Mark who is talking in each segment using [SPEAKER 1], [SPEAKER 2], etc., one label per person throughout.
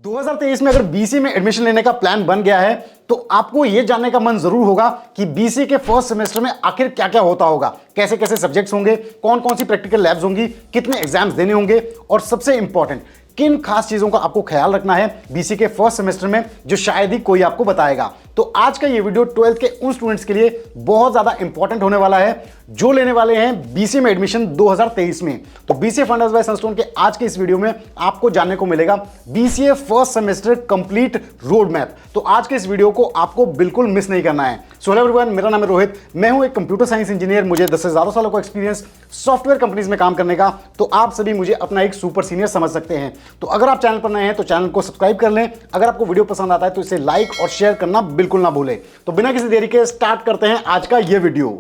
[SPEAKER 1] 2023 में अगर बीसीए में एडमिशन लेने का प्लान बन गया है तो आपको यह जानने का मन जरूर होगा कि बीसीए के फर्स्ट सेमेस्टर में आखिर क्या क्या होता होगा, कैसे कैसे सब्जेक्ट्स होंगे, कौन कौन सी प्रैक्टिकल लैब्स होंगी, कितने एग्जाम्स देने होंगे और सबसे इंपॉर्टेंट किन खास चीजों का आपको ख्याल रखना है बीसीए के फर्स्ट सेमेस्टर में जो शायद ही कोई आपको बताएगा। तो आज का ये वीडियो 12th के उन स्टूडेंट्स के लिए बहुत ज्यादा इंपॉर्टेंट होने वाला है जो लेने वाले हैं बीसीए में एडमिशन 2023 में। तो बीसीए फंडास बाय सनस्टोन के आज के इस वीडियो में आपको जानने को मिलेगा BCA first semester complete road map. तो आज के इस वीडियो को आपको बिल्कुल मिस नहीं करना है। सो हेलो एवरीवन, मेरा नाम है रोहित, मैं हूं एक कंप्यूटर साइंस इंजीनियर। मुझे 10 से ज्यादा सालों का एक्सपीरियंस सॉफ्टवेयर कंपनीज में काम करने का। तो आप सभी मुझे अपना एक सुपर सीनियर समझ सकते हैं। तो अगर आप चैनल पर नए हैं तो चैनल को सब्सक्राइब कर लें। अगर आपको वीडियो पसंद आता है तो इसे लाइक और शेयर करना बिल्कुल ना भूलें। तो बिना किसी देरी के स्टार्ट करते हैं आज का ये वीडियो।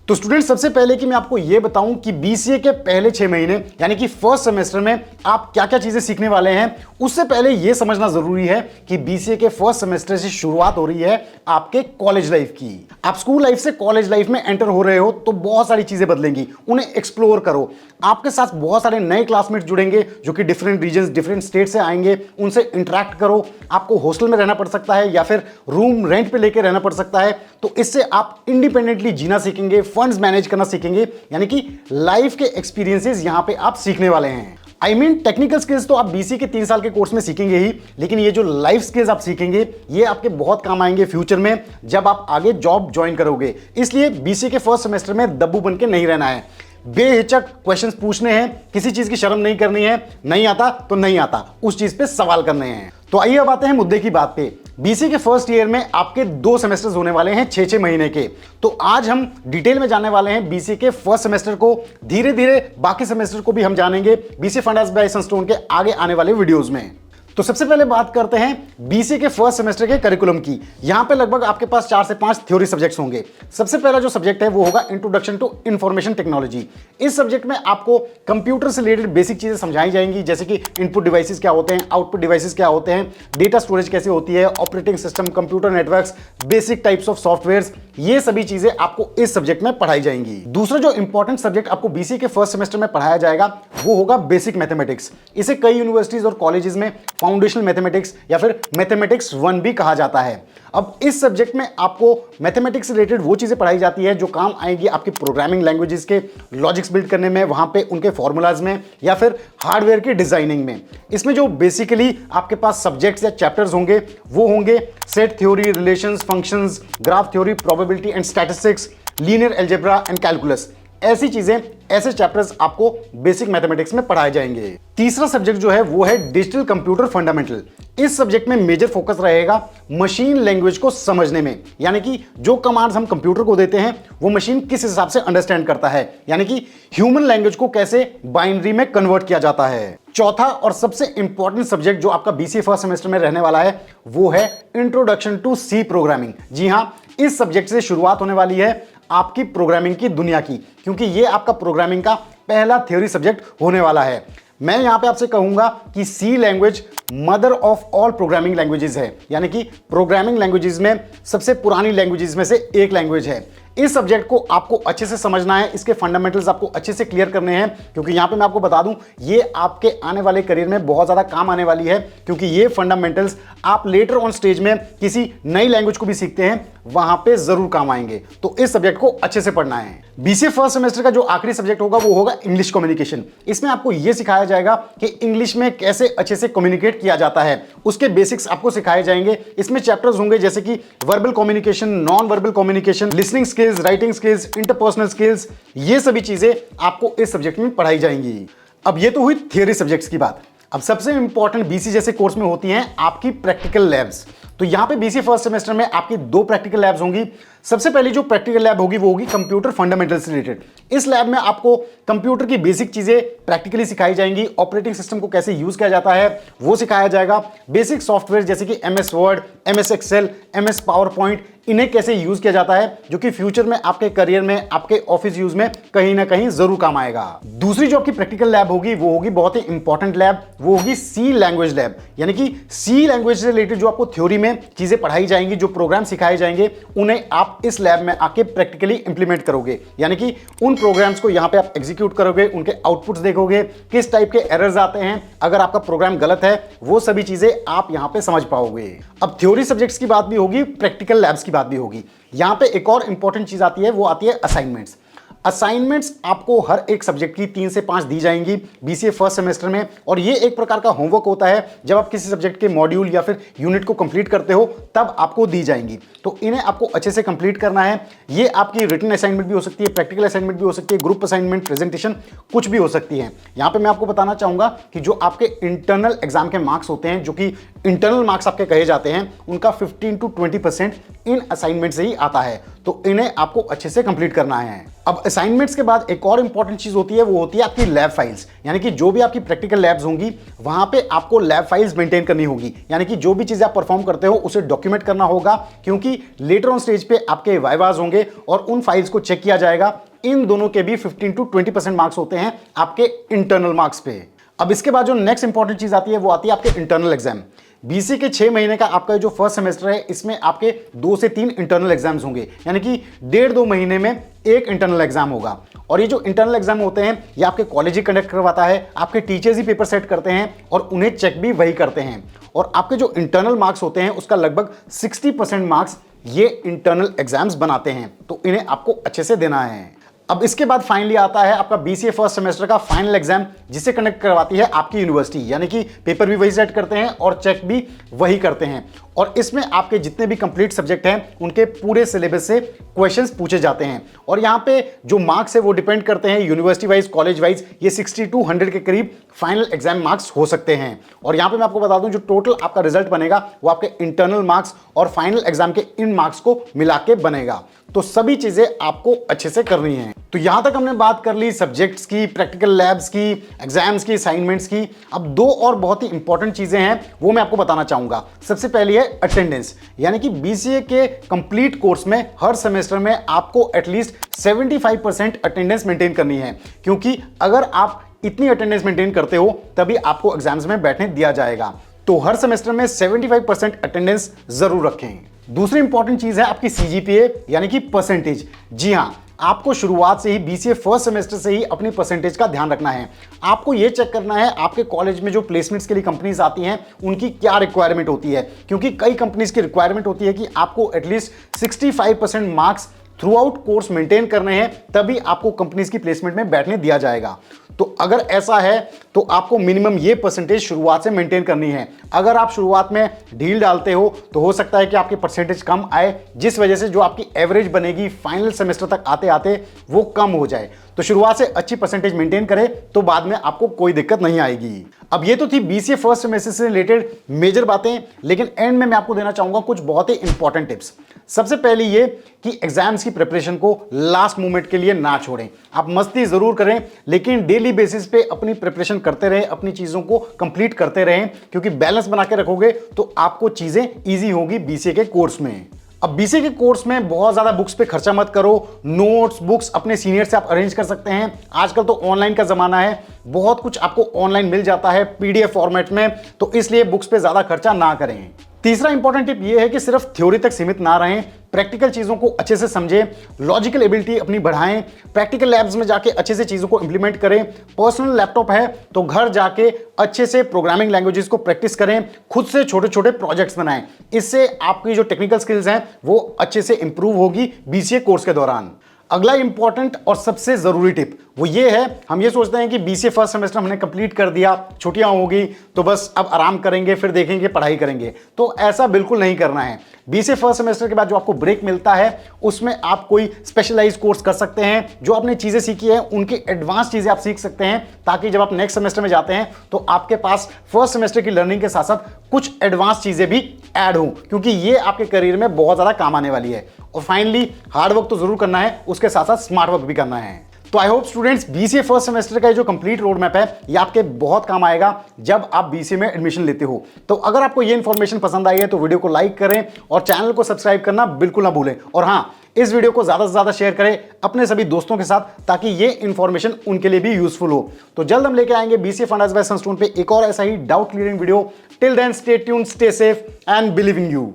[SPEAKER 1] तो स्टूडेंट, सबसे पहले कि मैं आपको यह बताऊं कि बीसीए के पहले 6 महीने यानी कि फर्स्ट सेमेस्टर में आप क्या क्या चीजें सीखने वाले हैं, उससे पहले यह समझना जरूरी है कि बीसीए के फर्स्ट सेमेस्टर से शुरुआत हो रही है आपके कॉलेज लाइफ की। आप स्कूल लाइफ से कॉलेज लाइफ में एंटर हो रहे हो तो बहुत सारी चीजें बदलेंगी, उन्हें एक्सप्लोर करो। आपके साथ बहुत सारे नए क्लासमेट जुड़ेंगे जो कि डिफरेंट रीजन डिफरेंट स्टेट से आएंगे, उनसे इंटरेक्ट करो। आपको हॉस्टल में रहना पड़ सकता है या फिर रूम रेंट पे लेके रहना पड़ सकता है। तो इससे आप इंडिपेंडेंटली जीना सीखेंगे, फंड्स मैनेज करना सीखेंगे, यानी कि लाइफ के एक्सपीरियंसेस यहां पे आप सीखने वाले हैं। आई मीन टेक्निकल स्किल्स तो आप बीसीए के 3 साल के कोर्स में सीखेंगे ही, लेकिन ये जो लाइफ स्किल्स आप सीखेंगे ये आपके बहुत काम आएंगे फ्यूचर में जब आप आगे जॉब ज्वाइन करोगे। इसलिए बीसीए के फर्स्ट सेमेस्टर में दब्बू बन के नहीं रहना है, बेहिचक क्वेश्चंस पूछने हैं, किसी चीज की शर्म नहीं करनी है। नहीं आता तो नहीं आता, उस चीज पे सवाल करने हैं। तो आइए अब आते हैं मुद्दे की बात पे। बीसीए के फर्स्ट ईयर में आपके 2 सेमेस्टर्स होने वाले हैं 6-6 महीने के। तो आज हम डिटेल में जानने वाले हैं बीसीए के फर्स्ट सेमेस्टर को, धीरे धीरे बाकी सेमेस्टर को भी हम जानेंगे बीसीए फंडास बाय सनस्टोन के आगे आने वाले वीडियोस में। तो सबसे पहले बात करते हैं बीसीए के फर्स्ट सेमेस्टर के करिकुलम की। यहां पे लगभग आपके पास 4 से 5 थ्योरी सब्जेक्ट्स होंगे। सबसे पहला जो सब्जेक्ट है वो होगा इंट्रोडक्शन टू इंफॉर्मेशन टेक्नोलॉजी। इस सब्जेक्ट में आपको कंप्यूटर से रिलेटेड बेसिक चीजें समझाई जाएंगी, जैसे कि इनपुट डिवाइसेस क्या होते हैं, आउटपुट डिवाइसेस क्या होते हैं, डेटा स्टोरेज कैसे होती है, operating system, computer networks, basic types of software, ये सभी चीजें आपको इस सब्जेक्ट में पढ़ाई जाएंगी। दूसरा जो इंपॉर्टेंट सब्जेक्ट आपको बीसीए के फर्स्ट सेमेस्टर में पढ़ाया जाएगा वो होगा बेसिक मैथमेटिक्स। इसे कई यूनिवर्सिटीज और कॉलेजेस में फाउंडेशनल मैथमेटिक्स या फिर मैथमेटिक्स 1 भी कहा जाता है। अब इस सब्जेक्ट में आपको मैथमेटिक्स से रिलेटेड वो चीजें पढ़ाई जाती है जो काम आएगी आपकी प्रोग्रामिंग लैंग्वेजेस के लॉजिक्स बिल्ड करने में, वहां पे उनके फॉर्मूलाज में या फिर हार्डवेयर की डिजाइनिंग में। इसमें जो बेसिकली आपके पास सब्जेक्ट्स या चैप्टर्स होंगे वो होंगे set theory, relations, functions, graph theory, probability and statistics, linear algebra and calculus. ऐसी चीजें, ऐसे चैप्टर्स आपको बेसिक मैथमेटिक्स में पढ़ाए जाएंगे। तीसरा सब्जेक्ट जो है वो है डिजिटल कंप्यूटर फंडामेंटल। इस सब्जेक्ट में मेजर फोकस रहेगा मशीन लैंग्वेज को समझने में, यानी कि जो कमांड्स हम कंप्यूटर को देते हैं वो मशीन किस हिसाब से अंडरस्टैंड करता है, यानी कि ह्यूमन लैंग्वेज को कैसे बाइनरी में कन्वर्ट किया जाता है। चौथा और सबसे इंपॉर्टेंट सब्जेक्ट जो आपका बीसीए फर्स्ट सेमेस्टर में रहने वाला है वो है इंट्रोडक्शन टू सी प्रोग्रामिंग। जी हां, इस सब्जेक्ट से शुरुआत होने वाली है आपकी प्रोग्रामिंग की दुनिया की, क्योंकि ये आपका प्रोग्रामिंग का पहला थ्योरी सब्जेक्ट होने वाला है। मैं यहां पे आपसे कहूंगा कि C language mother of all programming languages है, यानी कि प्रोग्रामिंग लैंग्वेजेस में सबसे पुरानी लैंग्वेजेस में से एक लैंग्वेज है। इस सब्जेक्ट को आपको अच्छे से समझना है, इसके फंडामेंटल्स आपको अच्छे से क्लियर करने हैं, क्योंकि यहां पे मैं आपको बता दूं ये आपके आने वाले करियर में बहुत ज्यादा काम आने वाली है, क्योंकि ये फंडामेंटल्स आप लेटर ऑन स्टेज में किसी नई लैंग्वेज को भी सीखते हैं वहां पे जरूर काम आएंगे। तो इस सब्जेक्ट को अच्छे से पढ़ना है। बीसीए फर्स्ट सेमेस्टर का जो आखिरी सब्जेक्ट होगा वो होगा इंग्लिश कम्युनिकेशन। इसमें आपको यह सिखाया जाएगा कि इंग्लिश में कैसे अच्छे से कम्युनिकेट किया जाता है, उसके बेसिक्स आपको सिखाए जाएंगे। इसमें चैप्टर्स होंगे जैसे कि verbal communication, non verbal communication, listening skills, writing skills, interpersonal skills, ये सभी चीजें आपको इस सब्जेक्ट में पढ़ाई जाएंगी। अब ये तो हुई थियरी सब्जेक्ट्स की बात। अब सबसे इंपॉर्टेंट बीसीए जैसे कोर्स में होती हैं आपकी प्रैक्टिकल लैब्स। तो यहां पे बीसीए फर्स्ट सेमेस्टर में आपकी 2 प्रैक्टिकल लैब्स होंगी। सबसे पहली जो प्रैक्टिकल लैब होगी वो होगी कंप्यूटर फंडामेंटल्स से रिलेटेड। इस लैब में आपको कंप्यूटर की बेसिक चीजें प्रैक्टिकली सिखाई जाएंगी, ऑपरेटिंग सिस्टम को कैसे यूज किया जाता है वो सिखाया जाएगा, बेसिक सॉफ्टवेयर जैसे कि MS Word, MS Excel, MS PowerPoint, इन्हें कैसे यूज किया जाता है, जो कि फ्यूचर में आपके करियर में, आपके ऑफिस यूज में कहीं ना कहीं जरूर काम आएगा। दूसरी जो आपकी प्रैक्टिकल लैब होगी वो होगी बहुत ही इंपॉर्टेंट लैब, वो होगी सी लैंग्वेज लैब। यानी कि सी लैंग्वेज से रिलेटेड जो आपको थ्योरी में चीजें पढ़ाई जाएंगी, जो प्रोग्राम सिखाए जाएंगे, उन्हें आप आप इस लैब में आके प्रैक्टिकली इंप्लीमेंट करोगे, यानी कि उन प्रोग्राम्स को यहां पे आप एग्जीक्यूट करोगे, उनके आउटपुट्स देखोगे, किस टाइप के एरर्स आते हैं, अगर आपका प्रोग्राम गलत है, वो सभी चीजें आप यहां पे समझ पाओगे। अब थ्योरी सब्जेक्ट्स की बात भी होगी, प्रैक्टिकल लैब्स की बात भी होगी। यहां पे एक और इंपॉर्टेंट चीज आती है, वो आती है असाइनमेंट्स। असाइनमेंट्स आपको हर एक सब्जेक्ट की 3 से 5 दी जाएंगी बीसीए फर्स्ट सेमेस्टर में, और ये एक प्रकार का होमवर्क होता है। जब आप किसी सब्जेक्ट के मॉड्यूल या फिर यूनिट को कंप्लीट करते हो तब आपको दी जाएंगी, तो इन्हें आपको अच्छे से कंप्लीट करना है। ये आपकी रिटन असाइनमेंट भी हो सकती है, प्रैक्टिकल असाइनमेंट भी हो सकती है, ग्रुप असाइनमेंट, प्रेजेंटेशन, कुछ भी हो सकती है। यहां पे मैं आपको बताना चाहूंगा कि जो आपके इंटरनल एग्जाम के मार्क्स होते हैं, जो कि इंटरनल मार्क्स आपके कहे जाते हैं, उनका 15 to 20% इन असाइनमेंट से ही आता है, तो इन्हें आपको अच्छे से कंप्लीट करना है। अब असाइनमेंट्स के बाद एक और इंपॉर्टेंट चीज होती है, वो होती है आपकी लैब फाइल्स, यानी कि जो भी आपकी प्रैक्टिकल लैब्स होंगी वहां पे आपको लैब फाइल्स मेंटेन करनी होगी, यानी कि जो भी चीजें आप परफॉर्म करते हो उसे डॉक्यूमेंट करना होगा, क्योंकि लेटर ऑन स्टेज पे आपके वाइवास होंगे और उन फाइल्स को चेक किया जाएगा। इन दोनों के भी 15 to 20% मार्क्स होते हैं आपके इंटरनल मार्क्स पे। अब इसके बाद जो नेक्स्ट इंपॉर्टेंट चीज आती है, वो आती है आपके इंटरनल एग्जाम। बीसीए के 6 महीने का आपका जो फर्स्ट सेमेस्टर है, इसमें आपके 2 से 3 इंटरनल एग्जाम्स होंगे, यानी कि 1.5-2 महीने में एक इंटरनल एग्जाम होगा। और ये जो इंटरनल एग्जाम होते हैं, ये आपके कॉलेज ही कंडक्ट करवाता है, आपके टीचर्स ही पेपर सेट करते हैं और उन्हें चेक भी वही करते हैं। और आपके जो इंटरनल मार्क्स होते हैं उसका लगभग 60% मार्क्स ये इंटरनल एग्जाम्स बनाते हैं, तो इन्हें आपको अच्छे से देना है। अब इसके बाद फाइनली आता है आपका बीसीए फर्स्ट सेमेस्टर का फाइनल एग्जाम, जिसे कंडक्ट करवाती है आपकी यूनिवर्सिटी, यानी कि पेपर भी वही सेट करते हैं और चेक भी वही करते हैं। और इसमें आपके जितने भी कंप्लीट सब्जेक्ट हैं उनके पूरे सिलेबस से क्वेश्चंस पूछे जाते हैं, और यहाँ पे जो मार्क्स है वो डिपेंड करते हैं यूनिवर्सिटी वाइज, कॉलेज वाइज। ये 60 to 100 के करीब फाइनल एग्जाम मार्क्स हो सकते हैं। और यहाँ पे मैं आपको बता दूं, जो टोटल आपका रिजल्ट बनेगा वो आपके इंटरनल मार्क्स और फाइनल एग्जाम के इन मार्क्स को मिला के बनेगा। तो सभी चीजें आपको अच्छे से करनी है। तो यहां तक हमने बात कर ली सब्जेक्ट्स की, प्रैक्टिकल लैब्स की, एग्जाम्स की, असाइनमेंट्स की। अब 2 और बहुत ही इंपॉर्टेंट चीजें हैं, वो मैं आपको बताना चाहूंगा। सबसे पहली है अटेंडेंस, यानी कि बीसीए के कंप्लीट कोर्स में हर सेमेस्टर में आपको एटलीस्ट 75% अटेंडेंस मेंटेन करनी है, क्योंकि अगर आप इतनी अटेंडेंस मेंटेन करते हो तभी आपको एग्जाम्स में बैठने दिया जाएगा। तो हर सेमेस्टर में 75% अटेंडेंस जरूर रखें। दूसरी इंपॉर्टेंट चीज है आपकी सीजीपीए, यानी कि परसेंटेज। जी हां, आपको शुरुआत से ही बीसीए फर्स्ट सेमेस्टर से ही अपनी परसेंटेज का ध्यान रखना है। आपको यह चेक करना है आपके कॉलेज में जो प्लेसमेंट्स के लिए कंपनीज आती हैं उनकी क्या रिक्वायरमेंट होती है, क्योंकि कई कंपनीज की रिक्वायरमेंट होती है कि आपको at least 65% marks through out course maintain करने हैं, तभी आपको कंपनीज की प्लेसमेंट में बैठने दिया जाएगा। तो अगर ऐसा है तो आपको मिनिमम ये परसेंटेज शुरुआत से मेंटेन करनी है। अगर आप शुरुआत में ढील डालते हो तो हो सकता है कि आपकी परसेंटेज कम आए, जिस वजह से जो आपकी एवरेज बनेगी फाइनल सेमेस्टर तक आते आते वो कम हो जाए। तो शुरुआत से अच्छी परसेंटेज मेंटेन करें तो बाद में आपको कोई दिक्कत नहीं आएगी। अब ये तो थी बीसीए फर्स्ट सेमेस्टर से रिलेटेड मेजर बातें, लेकिन एंड में मैं आपको देना चाहूंगा कुछ बहुत ही इंपॉर्टेंट टिप्स। सबसे पहले ये कि एग्जाम्स की प्रिपरेशन को लास्ट मोमेंट के लिए ना छोड़ें। आप मस्ती जरूर करें, लेकिन डेली बेसिस पे अपनी प्रिपरेशन करते रहें, अपनी चीजों को कंप्लीट करते रहें, क्योंकि बैलेंस बना के रखोगे तो आपको चीजें ईजी होगी बीसीए के कोर्स में। अब बीसीए के कोर्स में बहुत ज्यादा बुक्स पे खर्चा मत करो। नोट्स, बुक्स अपने सीनियर से आप अरेंज कर सकते हैं। आजकल तो ऑनलाइन का जमाना है, बहुत कुछ आपको ऑनलाइन मिल जाता है पीडीएफ फॉर्मेट में, तो इसलिए बुक्स पे ज्यादा खर्चा ना करें। तीसरा इंपॉर्टेंट टिप ये है कि सिर्फ थ्योरी तक सीमित ना रहें, प्रैक्टिकल चीजों को अच्छे से समझें, लॉजिकल एबिलिटी अपनी बढ़ाएं, प्रैक्टिकल लैब्स में जाके अच्छे से चीजों को इंप्लीमेंट करें। पर्सनल लैपटॉप है तो घर जाके अच्छे से प्रोग्रामिंग लैंग्वेजेस को प्रैक्टिस करें, खुद से छोटे छोटे प्रोजेक्ट्स बनाएं। इससे आपकी जो टेक्निकल स्किल्स हैं वो अच्छे से इंप्रूव होगी बीसीए कोर्स के दौरान। अगला इंपॉर्टेंट और सबसे जरूरी टिप वो ये है, हम ये सोचते हैं कि बीसीए फर्स्ट सेमेस्टर हमने कंप्लीट कर दिया, छुट्टियां होगी तो बस अब आराम करेंगे, फिर देखेंगे, पढ़ाई करेंगे। तो ऐसा बिल्कुल नहीं करना है। बीसीए फर्स्ट सेमेस्टर के बाद जो आपको ब्रेक मिलता है उसमें आप कोई स्पेशलाइज कोर्स कर सकते हैं। जो आपने चीजें सीखी है उनकी एडवांस चीजें आप सीख सकते हैं, ताकि जब आप नेक्स्ट सेमेस्टर में जाते हैं तो आपके पास फर्स्ट सेमेस्टर की लर्निंग के साथ साथ कुछ एडवांस चीजें भी ऐड हो, क्योंकि ये आपके करियर में बहुत ज्यादा काम आने वाली है। और फाइनली हार्ड वर्क तो जरूर करना है, उसके साथ साथ स्मार्ट वर्क भी करना है। तो I hope students BCA first semester का जो कंप्लीट रोड मैप है ये आपके बहुत काम आएगा जब आप बीसीए में एडमिशन लेते हो। तो अगर आपको ये इन्फॉर्मेशन पसंद आई है तो वीडियो को लाइक करें और चैनल को सब्सक्राइब करना बिल्कुल ना भूलें। और हाँ, इस वीडियो को ज्यादा से ज्यादा शेयर करें अपने सभी दोस्तों के साथ, ताकि ये इन्फॉर्मेशन उनके लिए भी यूजफुल हो। तो जल्द हम लेके आएंगे बीसीए फंडास बाय सनस्टोन पे एक और ऐसा ही doubt clearing video. Till then stay tuned, stay safe and believe in you.